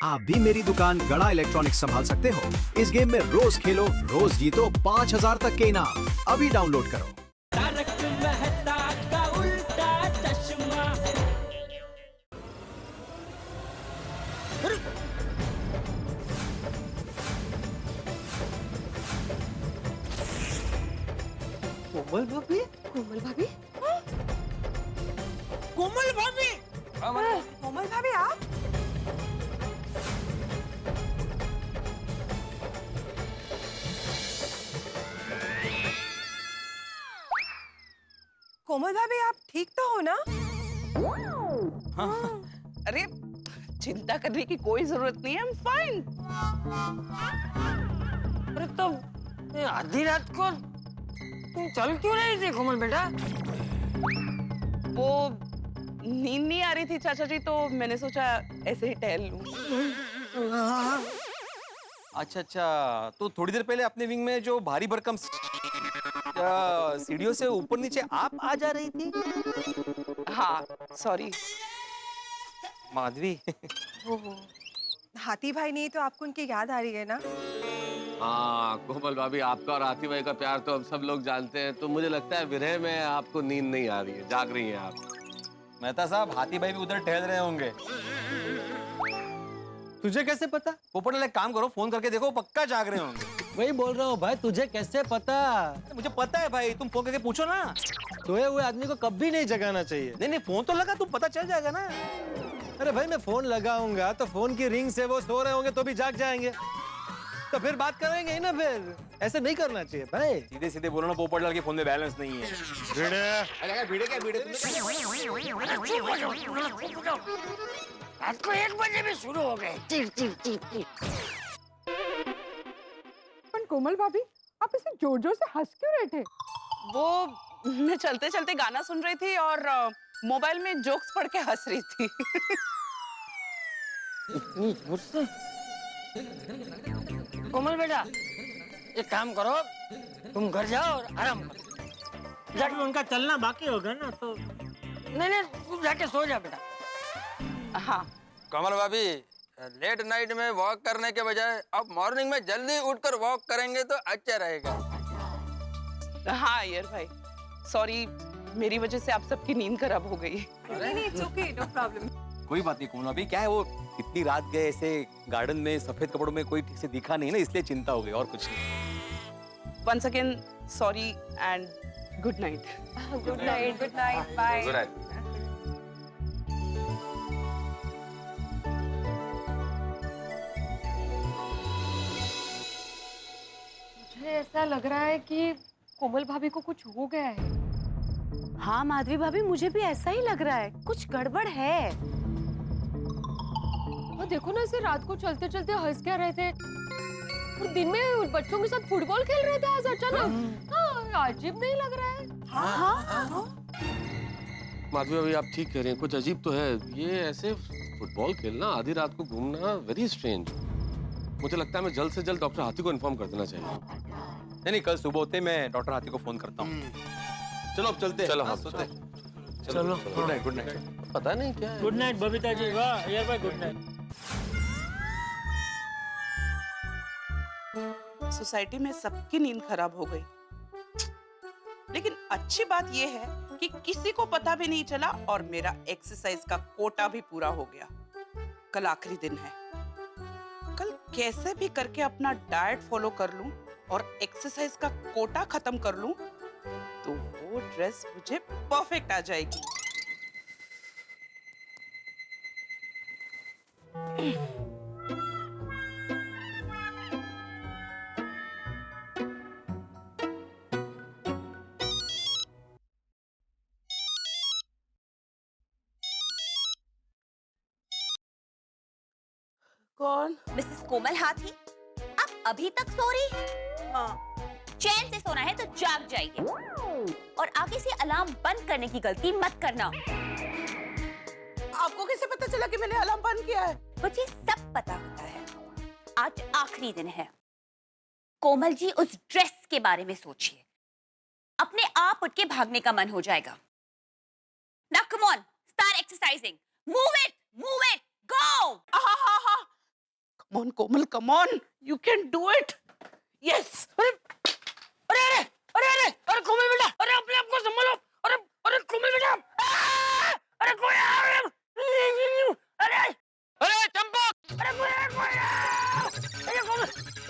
आप भी मेरी दुकान गड़ा इलेक्ट्रॉनिक्स संभाल सकते हो। इस गेम में रोज खेलो, रोज जीतो 5000 तक के इनाम। अभी डाउनलोड करो। तारक मेहता का उल्टा चश्मा। कोमल भाभी? कोमल भाभी? कोमल भाभी, कोमल भाभी आप? कोमल भाभी आप ठीक तो हो ना? अरे चिंता करने की कोई जरूरत नहीं है, I'm fine। अरे तो ये आधी रात को तुम चल क्यों रही थी कोमल बेटा? वो नींद नहीं आ रही थी चाचा जी, तो मैंने सोचा ऐसे ही टहल लूं। अच्छा, तो थोड़ी देर पहले अपने विंग में जो भारी भरकम सीढ़ियों से ऊपर नीचे आप आ जा रही थी। हाँ सॉरी। माधवी। हाथी भाई नहीं तो आपको उनकी याद आ रही है ना? हाँ कोमल भाभी, आपका और हाथी भाई का प्यार तो हम सब लोग जानते हैं, तो मुझे लगता है विरह में आपको नींद नहीं आ रही है, जाग रही हैं आप। मेहता साहब, हाथी भाई भी उधर टहल रहे होंगे। तुझे कैसे पता? पोपट लाल, एक काम करो, फोन करके देखो, पक्का जाग रहे होंगे। वही बोल रहा हूँ भाई, तुझे कैसे पता? मुझे पता है भाई, तुम फोन करके पूछो ना। सोए हुए आदमी को कभी नहीं जगाना चाहिए। नहीं, फोन तो लगा, तुम पता चल जाएगा ना। अरे भाई, मैं फोन लगाऊंगा तो फोन की रिंग से वो सो रहे होंगे तो भी जाग जाएंगे, तो फिर बात करेंगे ही ना। फिर ऐसे नहीं करना चाहिए भाई। सीधे सीधे बोलो ना, पोपट लाल के फोन में बैलेंस नहीं है। रात को 1 बजे भी शुरू हो गए। पर कोमल भाभी, आप इसे जोर जोर से हंस क्यों रहे थे? वो मैं चलते चलते गाना सुन रही थी और मोबाइल में जोक्स पढ़ के हंस रही थी। इतनी जोर से? कोमल बेटा, एक काम करो, तुम घर जाओ और आराम करो। जाके उनका चलना बाकी होगा ना, तो नहीं, तुम जाके सो जा बेटा। हाँ कमल भाभी, लेट नाइट में वॉक करने के बजाय अब मॉर्निंग में जल्दी उठकर वॉक करेंगे तो अच्छा रहेगा। हाँ यार भाई, सॉरी, मेरी वजह से आप सबकी नींद खराब हो गई। नहीं, it's okay, no problem। कोई बात नहीं कोमल भाभी, क्या है वो इतनी रात गए ऐसे गार्डन में सफेद कपड़ों में, कोई ठीक से दिखा नहीं ना, इसलिए चिंता हो गई, और कुछ नहीं। Once again, sorry and good night। Good night, bye। Good night। मुझे ऐसा लग रहा है कि कोमल भाभी को कुछ हो गया है। हाँ माधवी भाभी, मुझे भी ऐसा ही लग रहा है, कुछ गड़बड़ है। और देखो ना, इसे रात को चलते चलते हंस क्या रहे थे, और दिन में बच्चों के साथ फुटबॉल खेल रहे थे आज अचानक। हाँ, अजीब नहीं लग रहा है? हाँ। माधवी भाभी, आप ठीक कह रही हैं, कुछ अजीब तो है। ये ऐसे फुटबॉल खेलना, आधी रात को घूमना, वेरी स्ट्रेंज। मुझे लगता है मैं जल्द से जल्द डॉक्टर हाथी को इन्फॉर्म कर देना चाहिए। नहीं, कल सुबह होते मैं डॉक्टर हाथी को फोन करता हूँ। चलो अब चलते हैं। चलो, हाँ, हाँ, चलो। Good night. पता नहीं क्या है। Good night Babita ji. वाह यार भाई, गुड नाइट। सोसाइटी में सबकी नींद खराब हो गई, लेकिन अच्छी बात यह है कि किसी को पता भी नहीं चला और मेरा एक्सरसाइज का कोटा भी पूरा हो गया। कल आखिरी दिन है, कल कैसे भी करके अपना डाइट फॉलो कर लूं और एक्सरसाइज का कोटा खत्म कर लूं, तो वो ड्रेस मुझे परफेक्ट आ जाएगी। कौन? मिसेस कोमल हाथी, आप अभी तक सो रही हैं? हाँ। चैन से सोना है तो जाग जाइए, और आगे से अलार्म बंद करने की गलती मत करना। आपको कैसे पता चला कि मैंने अलार्म बंद किया है? मुझे सब पता होता है। आज आखिरी दिन है। कोमल जी, उस ड्रेस के बारे में सोचिए, अपने आप उठ के भागने का मन हो जाएगा। Now come on, start exercising. Move it, go. हाँ हाँ हाँ, come Komal, come on, you can do it. Yes. अरे अरे अरे अरे अरे अरे कोमल बेटा, अरे अपने आप को संभालो। अरे अरे कोमल बेटा, अरे कोई अरे अरे चंपक, अरे कोई अरे कोमल,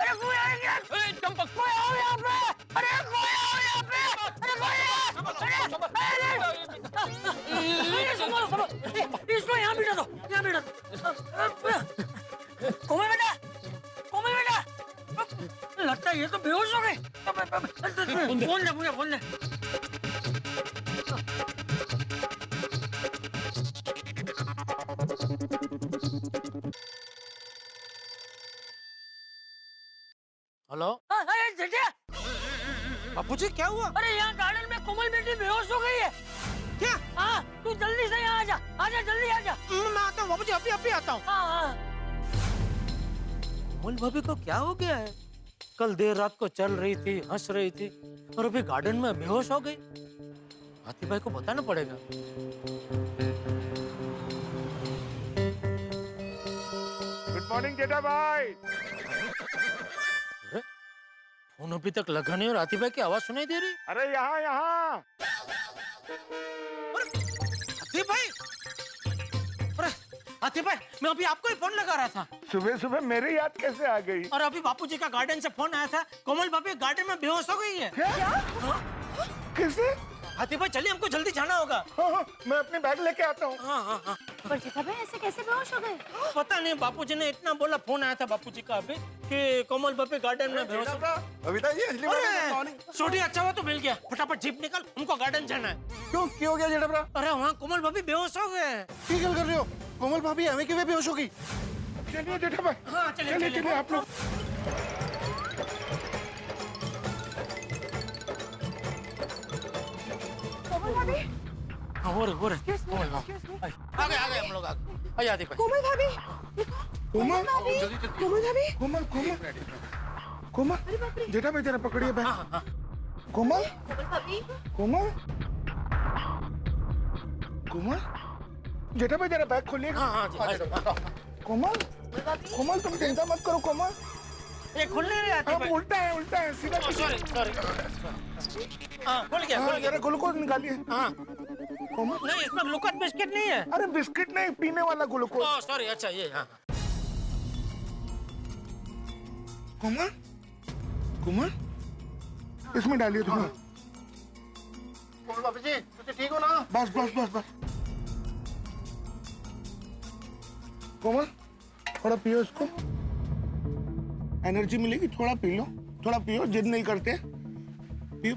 अरे कोई आ गया। अरे चंपक, कोई आओ यहाँ पे, अरे कोई आओ यहाँ पे, अरे कोई अरे संभालो संभालो, इसको यहाँ बिठा दो, यहाँ बिठा दो। कोमल बेटा, कोमल बेटा, लगता है ये तो बेहोश हो गए। फोन दे मुझे, फोन दे। हेलो। अरे जेठिया, बापूजी क्या हुआ? अरे यहाँ गार्डन में कोमल बेटी बेहोश हो गई है। क्या? हाँ, तू जल्दी से यहाँ आजा, आजा जल्दी आजा। मैं आता हूँ बापूजी, अभी आता हूँ। हाँ। कोमल भाभी को क्या हो गया है? कल देर रात को चल रही थी, हंस रही थी, और अभी गार्डन में बेहोश हो गई। हाथी भाई को बताना पड़ेगा। गुड मॉर्निंग जेठा भाई। अरे फोन अभी तक लगा नहीं और हाथी भाई की आवाज सुनाई दे रही। अरे यहाँ यहाँ। हाथी भाई, अरे हाथी भाई, मैं अभी आपको ही फोन लगा रहा था। सुबह सुबह मेरी याद कैसे आ गई? और अभी बापूजी का गार्डन से फोन आया था, कोमल भाभी गार्डन में बेहोश हो गई है। क्या? किसे? हाथी भाई चलिए, हमको जल्दी जाना होगा। हाँ, मैं अपनी बैग लेके आता हूँ। हाँ। पर जेठा भाई ऐसे कैसे बेहोश हो गए? पता नहीं, बापूजी ने इतना बोला, फोन आया था बापूजी का अभी कि कोमल भाभी गार्डन में बेहोश हो गई। बबीता जी, अंजलि अरे छोटी, अच्छा हुआ तो मिल गया। फटाफट जीप निकल, हमको गार्डन जाना है। क्यों हो गया जेठा भरा? अरे वहाँ कोमल भाभी बेहोश हो गए। क्या गल कर रहे हो? कोमल भाभी हमें क्यों बेहोश हो गई? चलिए जेठा भाई। हाँ चलिए आप लोग। कोमल भाभी, हो रहे कोमल भाभी आ गए हम लोग, आ गए। आइए हाथी भाई। कोमल भाभी, कोमल कोमल भाभी, कोमल कोमल जेठा भाई जरा पकड़िए बैग। कोमल कोमल कोमल जेठा भाई जरा बैग खोलिए। हाँ कोमल कोमल तुम चिंता मत करो कोमल। ये खुल नहीं रहा हाथी भाई। उल्टा है सीधा। सॉरी। हाँ खुल गया। जरा ग्लूकोज निकालिए। हाँ कोमल नहीं, इसमें ग्लूकोज बिस्किट नहीं है। अरे बिस्किट नहीं, पीने वाला ग्लूकोज। ओह सॉरी, अच्छा ये। हाँ कोमल कोमल इसमें डालिए थोड़ा। कोमल बाबू जी ठीक हो ना? बस। कोमल थोड़ा पियो इसको, एनर्जी मिलेगी। थोड़ा पी लो, थोड़ा पियो, जिद नहीं करते। पियो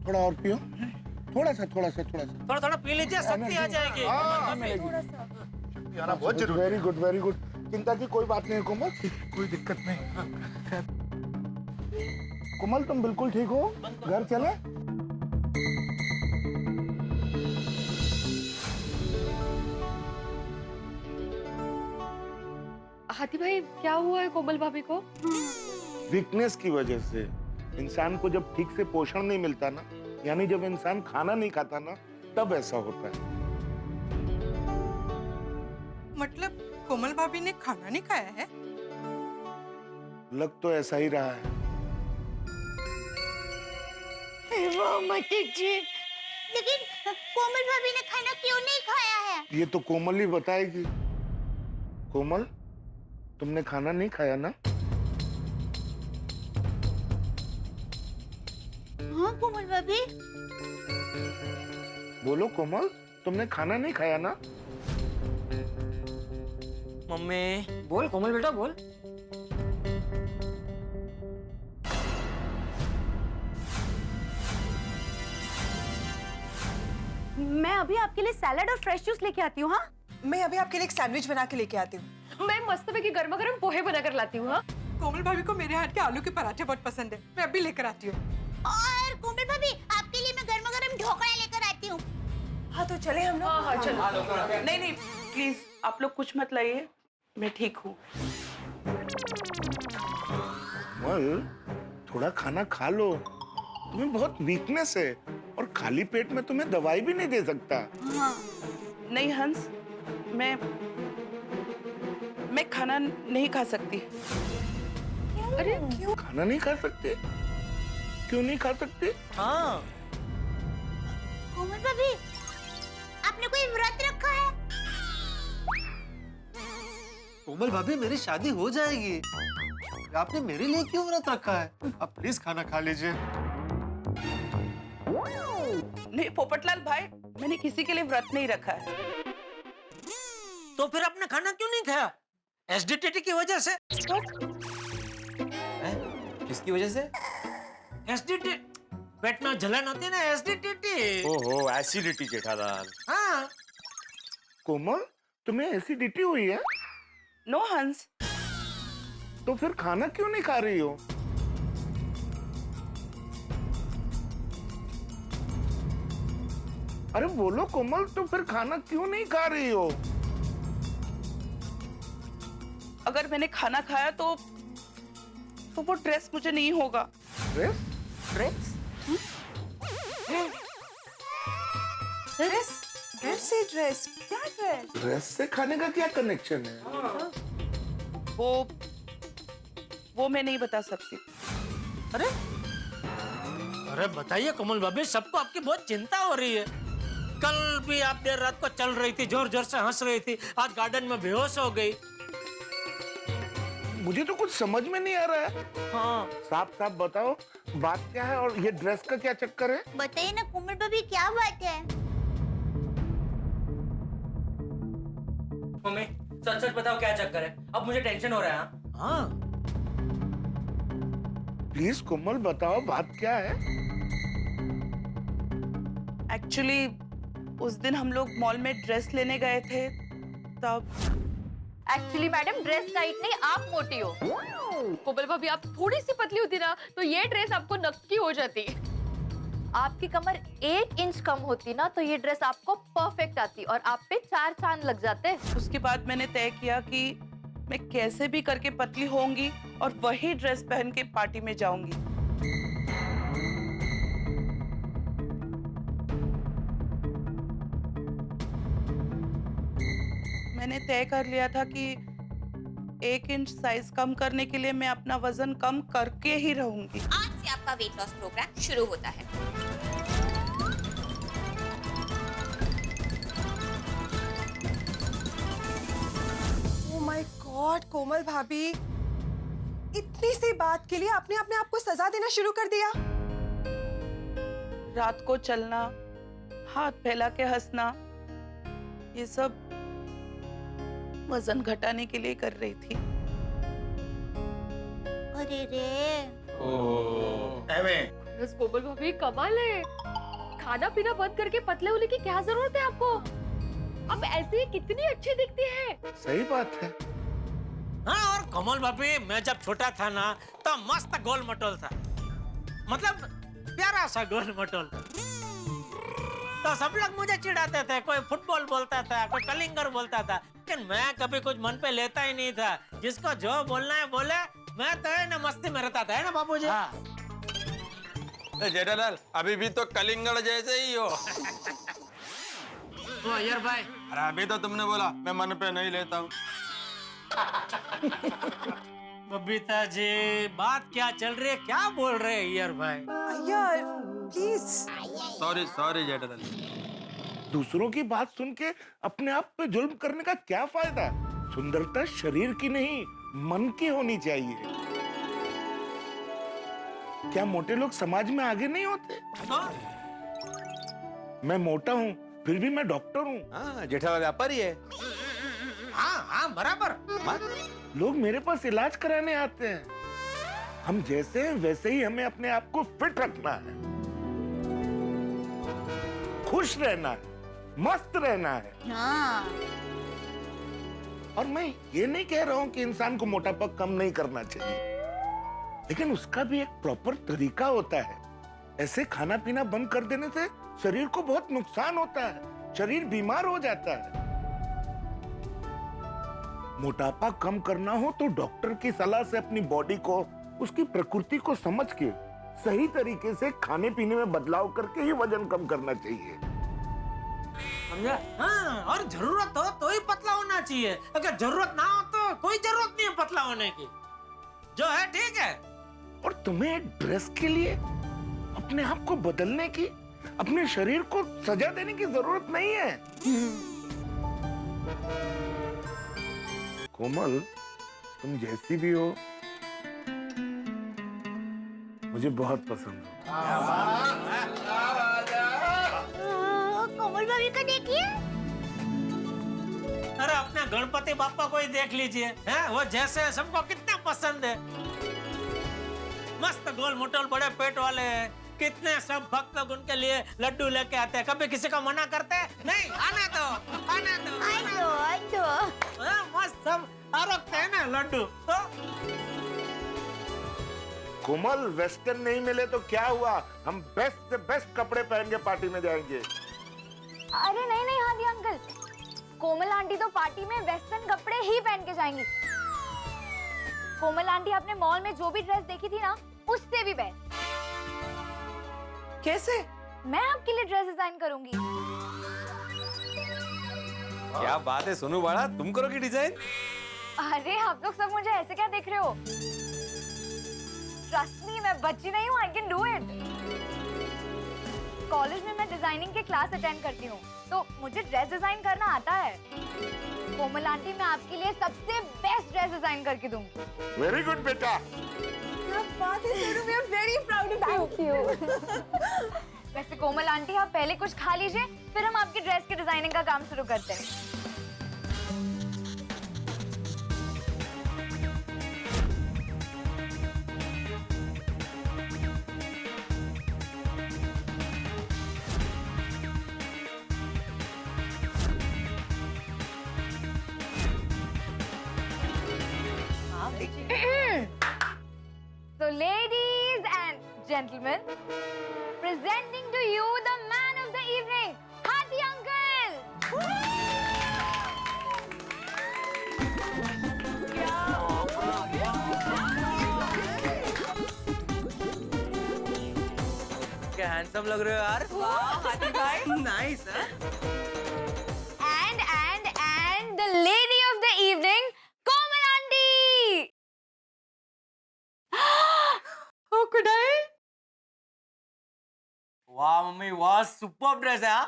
थोड़ा और पियो, थोड़ा सा। थोड़ा पी लीजिए, शक्ति आ जाएगी। बहुत जरूरी। Very good. चिंता की कोई बात नहीं है कोमल, कोई दिक्कत नहीं। कोमल तुम बिल्कुल ठीक हो, घर चले? हाथी भाई क्या हुआ है कोमल भाभी को? वीकनेस की वजह से। इंसान को जब ठीक से पोषण नहीं मिलता ना, यानी जब इंसान खाना नहीं खाता ना, तब ऐसा होता है। मतलब कोमल भाभी ने खाना नहीं खाया है? लग तो ऐसा ही रहा है। लेकिन कोमल भाभी ने खाना क्यों नहीं खाया है? ये तो कोमल ही बताएगी। कोमल तुमने खाना नहीं खाया ना? हाँ कोमल भाभी। बोलो कोमल, तुमने खाना नहीं खाया ना? मम्मी बोल, कोमल बेटा बोल। मैं अभी आपके लिए सैलेड और फ्रेश जूस लेके आती हूँ। हाँ मैं अभी आपके लिए एक सैंडविच बना के लेके आती हूँ। मैं मस्त पैकी गर्मा गर्म पोहे बना कर लाती हूँ। हाँ कोमल भाभी को मेरे हाथ के आलू के पराठे बहुत पसंद है, मैं अभी लेकर आती हूँ। और कोमल भाभी आपके लिए मैं गर्मा गर्म ढोकला लेकर आती हूँ। हाँ तो चले हम लोग। हाँ चलो। नहीं प्लीज आप लोग कुछ मत लाइए, मैं ठीक हूँ। कोमल थोड़ा खाना खा लो, तुम्हें बहुत वीकनेस है और खाली पेट में तुम्हें दवाई भी नहीं दे सकता। हाँ। नहीं हंस, मैं मैं खाना नहीं खा सकती। अरे क्यों? खाना नहीं खा सकते? क्यों नहीं खा सकते? हाँ कोमल भाभी, आपने कोई व्रत रखा है? कोमल भाभी मेरी शादी हो जाएगी, आपने मेरे लिए क्यों व्रत रखा है? आप प्लीज खाना खा लीजिए। नहीं पोपटलाल भाई, मैंने किसी के लिए व्रत नहीं रखा है। तो फिर आपने खाना क्यों नहीं खाया? एसिडिटी की वजह से। किसकी वजह से? एसिडिटी, पेट में जलन होती है ना, एसिडिटी। ओहो एसिडिटी जेठालाल। हाँ कोमल, तुम्हें एसिडिटी हुई है? नो हंस। तो फिर खाना क्यों नहीं खा रही हो? अरे बोलो कोमल, तो फिर खाना क्यों नहीं खा रही हो? अगर मैंने खाना खाया तो वो ड्रेस मुझे नहीं होगा। ड्रेस? ड्रेस? ड्रेस? कैसे ड्रेस? क्या ड्रेस? ड्रेस से खाने का क्या कनेक्शन है? वो मैं नहीं बता सकती। अरे अरे बताइए कोमल भाभी, सबको आपकी बहुत चिंता हो रही है। कल भी आप देर रात को चल रही थी, जोर जोर से हंस रही थी, आज गार्डन में बेहोश हो गई। मुझे तो कुछ समझ में नहीं आ रहा है। हाँ साफ साफ बताओ बात क्या है, और ये ड्रेस का क्या चक्कर है? बताइए ना कोमल भाभी, क्या बात है? मम्मी सच सच बताओ क्या चक्कर है? अब मुझे टेंशन हो रहा है। हाँ प्लीज कोमल बताओ बात क्या है? एक्चुअली उस दिन हम लोग मॉल में ड्रेस लेने गए थे, तब एक्चुअली मैडम ड्रेस टाइट नहीं, आप मोटी हो। कोमल भाभी आप थोड़ी सी पतली होती ना तो ये ड्रेस आपको नक की हो जाती। आपकी कमर 1 इंच कम होती ना तो ये ड्रेस आपको परफेक्ट आती और आप पे 4 चांद लग जाते। उसके बाद मैंने तय किया कि मैं कैसे भी करके पतली होंगी और वही ड्रेस पहन के पार्टी में जाऊंगी। मैंने तय कर लिया था कि 1 इंच साइज कम करने के लिए मैं अपना वजन कम करके ही रहूंगी। आज से आपका वेट लॉस प्रोग्राम शुरू होता है। ओह माय गॉड कोमल भाभी, इतनी सी बात के लिए आपने अपने आप को सजा देना शुरू कर दिया। रात को चलना, हाथ फैला के हंसना, ये सब वजन घटाने के लिए कर रही थी। अरे रे बस कोमल भाभी कमाल है, खाना पीना बंद करके पतले होने की क्या जरूरत है आपको? आप ऐसे ही कितनी अच्छी दिखती है। सही बात है। हाँ, और कोमल भाभी मैं जब छोटा था ना तो मस्त गोल मटोल था, मतलब प्यारा सा गोल मटोल। तो सब लोग मुझे चिढ़ाते थे, कोई फुटबॉल बोलता था, कोई कलिंगर बोलता था, लेकिन मैं कभी कुछ मन पे लेता ही नहीं था। जिसको जो बोलना है बोले, मैं तो है ना मस्ती में रहता था, है ना बाबूजी? हाँ। जेठालाल अभी भी तो कलिंगड़ जैसे ही हो। ओ यार भाई, अरे अभी तो तुमने बोला मैं मन पे नहीं लेता हूँ। बबीता जी बात क्या चल रही है, क्या बोल रहे हैं यार भाई? यार प्लीज। Sorry sorry Jethalal. दूसरों की बात सुन के अपने आप पे जुल्म करने का क्या फायदा? सुंदरता शरीर की नहीं, मन की होनी चाहिए। क्या मोटे लोग समाज में आगे नहीं होते? मैं मोटा हूँ, फिर भी मैं डॉक्टर हूँ। हाँ जेठालाल व्यापारी है। हाँ हाँ बराबर। लोग मेरे पास इलाज कराने आते हैं। हम जैसे हैं वैसे ही हमें अपने आप को फिट रखना है, खुश रहना है, मस्त रहना है। हाँ। और मैं ये नहीं कह रहा हूं कि इंसान को मोटापा कम नहीं करना चाहिए, लेकिन उसका भी एक प्रॉपर तरीका होता है। ऐसे खाना पीना बंद कर देने से शरीर को बहुत नुकसान होता है, शरीर बीमार हो जाता है। मोटापा कम करना हो तो डॉक्टर की सलाह से अपनी बॉडी को, उसकी प्रकृति को समझ के सही तरीके से खाने पीने में बदलाव करके ही वजन कम करना चाहिए। समझा? हाँ, और जरूरत हो तो ही पतला होना चाहिए, अगर जरूरत ना हो तो कोई पतला होने की। जो है ठीक है। और तुम्हें एक ड्रेस के लिए अपने आप को बदलने की, अपने शरीर को सजा देने की जरूरत नहीं है। कोमल, तुम जैसी भी हो मुझे बहुत पसंद हो। कोमल भाभी को देखिए। अरे अपने गणपति बापा को ही देख लीजिए, हैं? वो जैसे है, सबको कितना पसंद है। मस्त गोल मोटल बड़े पेट वाले हैं। कितने सब भक्त लोग उनके लिए लड्डू लेके आते हैं। कभी किसी का मना करते हैं? नहीं, आने दो, आने दो। हाँ, मस्त सब आरोगते हैं ना लड्डू। तो कोमल, वेस्टर्न नहीं मिले तो क्या हुआ, हम बेस्ट से बेस्ट कपड़े पहन के पार्टी में जाएंगे। अरे नहीं नहीं हादी अंकल, कोमल आंटी तो पार्टी में वेस्टर्न कपड़े ही पहन के जाएंगी। कोमल आंटी आपने मॉल में जो भी ड्रेस देखी थी ना, उससे भी बेस्ट। कैसे? मैं आपके लिए ड्रेस डिजाइन करूंगी। क्या बात है सोनू बाड़ा, तुम करोगी डिजाइन? अरे आप लोग सब मुझे ऐसे क्या देख रहे हो? ट्रस्ट मी, मैं बच्ची नहीं हूँ, I can do it. College में मैं डिजाइनिंग के क्लास अटेंड करती हूँ, तो मुझे ड्रेस डिजाइन करना आता है। कोमल आंटी, मैं आपके लिए सबसे बेस्ट ड्रेस डिजाइन करके दूंगी। वेरी गुड बेटा। क्या बात है Sonu, we are very proud of you. वैसे कोमल आंटी, आप पहले कुछ खा लीजिए, फिर हम आपकी ड्रेस की डिजाइनिंग का काम शुरू करते हैं। So ladies and gentlemen, presenting to you the man of the evening, Hathi Uncle. क्या हैंडसम लग रहे हो यार। हाथी भाई, nice. And the lady of the evening, Komal Aunty. How could I? वाह मम्मी वाह, सुपर ड्रेस है।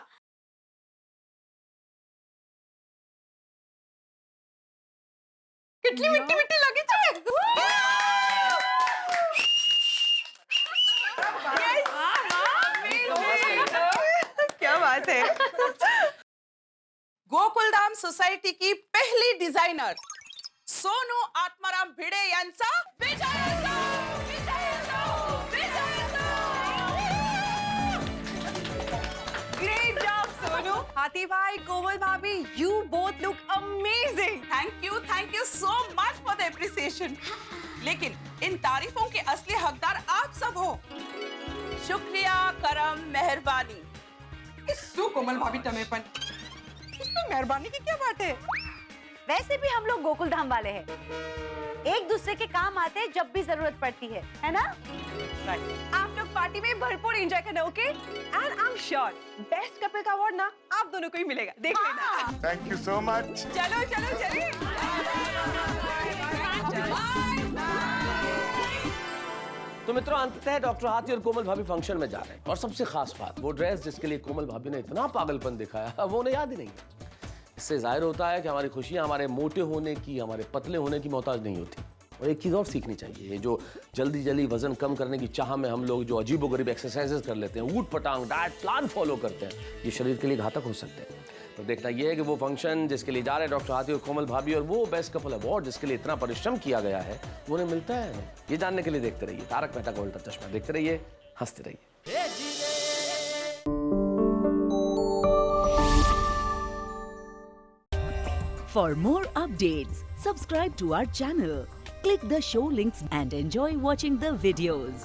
कितनी मिट्टी मिट्टी लगी तुम्हें। क्या बात है। गोकुलधाम सोसायटी की पहली डिझायनर सोनू आत्माराम भिडे यांचा Great job, Sonu. Hathi bhai, Komal bhabhi, you both look amazing. Thank you so much for the appreciation. लेकिन इन तारीफों के असली हकदार आप सब हो। शुक्रिया, करम, मेहरबानी। इस कोमल भाभी तमेपन, इसमें मेहरबानी की क्या बात है? वैसे भी हम लोग गोकुल धाम वाले हैं, एक दूसरे के काम आते हैं जब भी जरूरत पड़ती है ना? आप लोग पार्टी में भरपूर एंजॉय करना, okay? And I am sure best couple का अवार्ड ना आप दोनों को ही मिलेगा, देख लेना। Thank you so much. चलो चलो चलिए। तो मित्रों, अंततः डॉक्टर हाथी और कोमल भाभी फंक्शन में जा रहे हैं, और सबसे खास बात, वो ड्रेस जिसके लिए कोमल भाभी ने इतना पागलपन दिखाया, वो उन्हें याद ही नहीं है। इससे जाहिर होता है कि हमारी खुशियां हमारे मोटे होने की, हमारे पतले होने की मोहताज नहीं होती। और एक चीज़ और सीखनी चाहिए, ये जो जल्दी जल्दी वजन कम करने की चाह में हम लोग जो अजीबोगरीब एक्सरसाइजेस कर लेते हैं, ऊट पटांग डाइट प्लान फॉलो करते हैं, ये शरीर के लिए घातक हो सकते हैं। तो देखना यह है कि वो फंक्शन जिसके लिए जा रहे हैं डॉक्टर हाथी और कोमल भाभी, और वो बेस्ट कपल अवार्ड जिसके लिए इतना परिश्रम किया गया है, वो उन्हें मिलता है। ये जानने के लिए देखते रहिए तारक मेहता का उल्टा चश्मा। देखते रहिए, हंसते रहिए। For more updates, subscribe to our channel, click the show links and enjoy watching the videos.